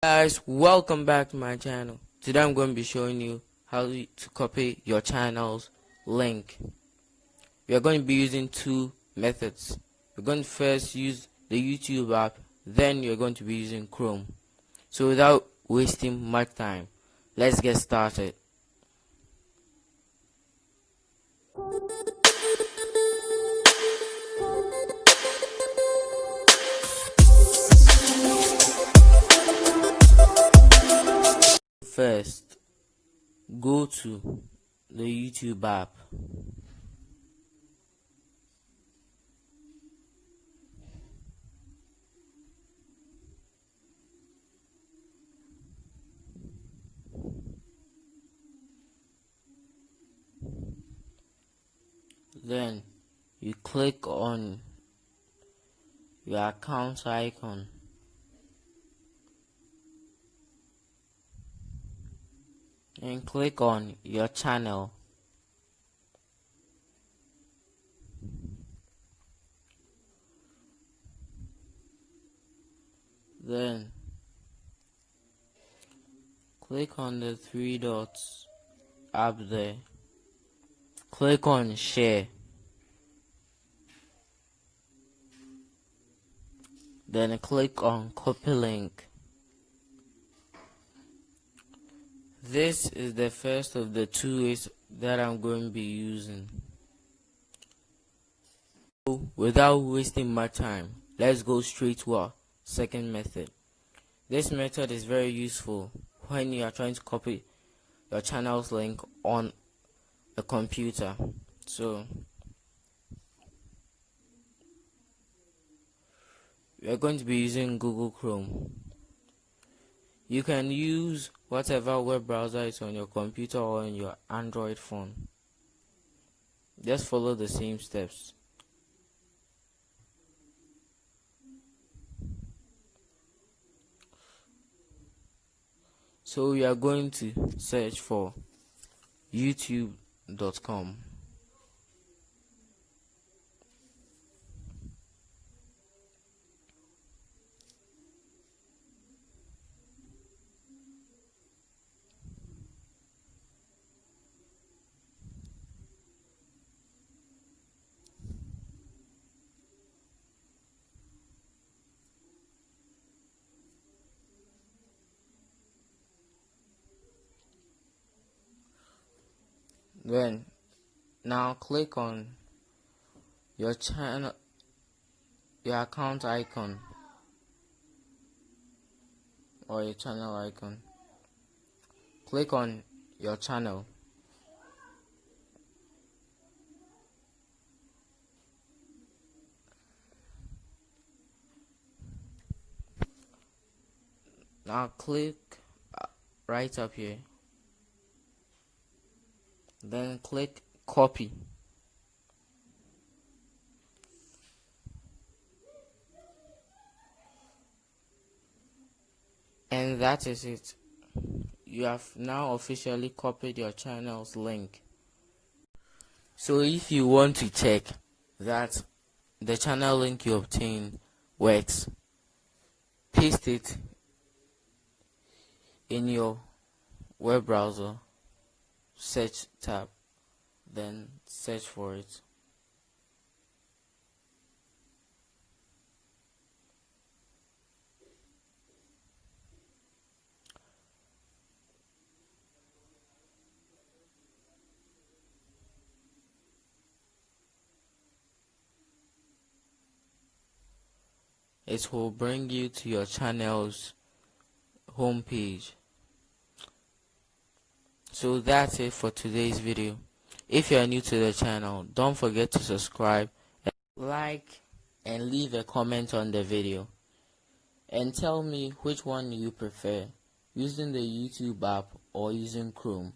Guys, welcome back to my channel. Today I'm going to be showing you how to copy your channel's link. We are going to be using two methods. We're going to first use the YouTube app, then you're going to be using Chrome. So without wasting much time, let's get started. First, go to the YouTube app. Then you click on your account icon. And click on your channel. Then click on the three dots up there. Click on share. Then click on copy link. This is the first of the two ways that I'm going to be using. So, without wasting my time, let's go straight to our second method. This method is very useful when you are trying to copy your channel's link on a computer. So we are going to be using Google Chrome. You can use whatever web browser is on your computer or on your Android phone. Just follow the same steps. So we are going to search for youtube.com. Then now click on your channel, your account icon or your channel icon. Click on your channel. Now click right up here. Then click copy. And that is it. You have now officially copied your channel's link. So if you want to check that the channel link you obtained works, paste it in your web browser search tab, then search for it. It will bring you to your channel's homepage. So that's it for today's video. If you are new to the channel, don't forget to subscribe, like, and leave a comment on the video. And tell me which one you prefer, using the YouTube app or using Chrome.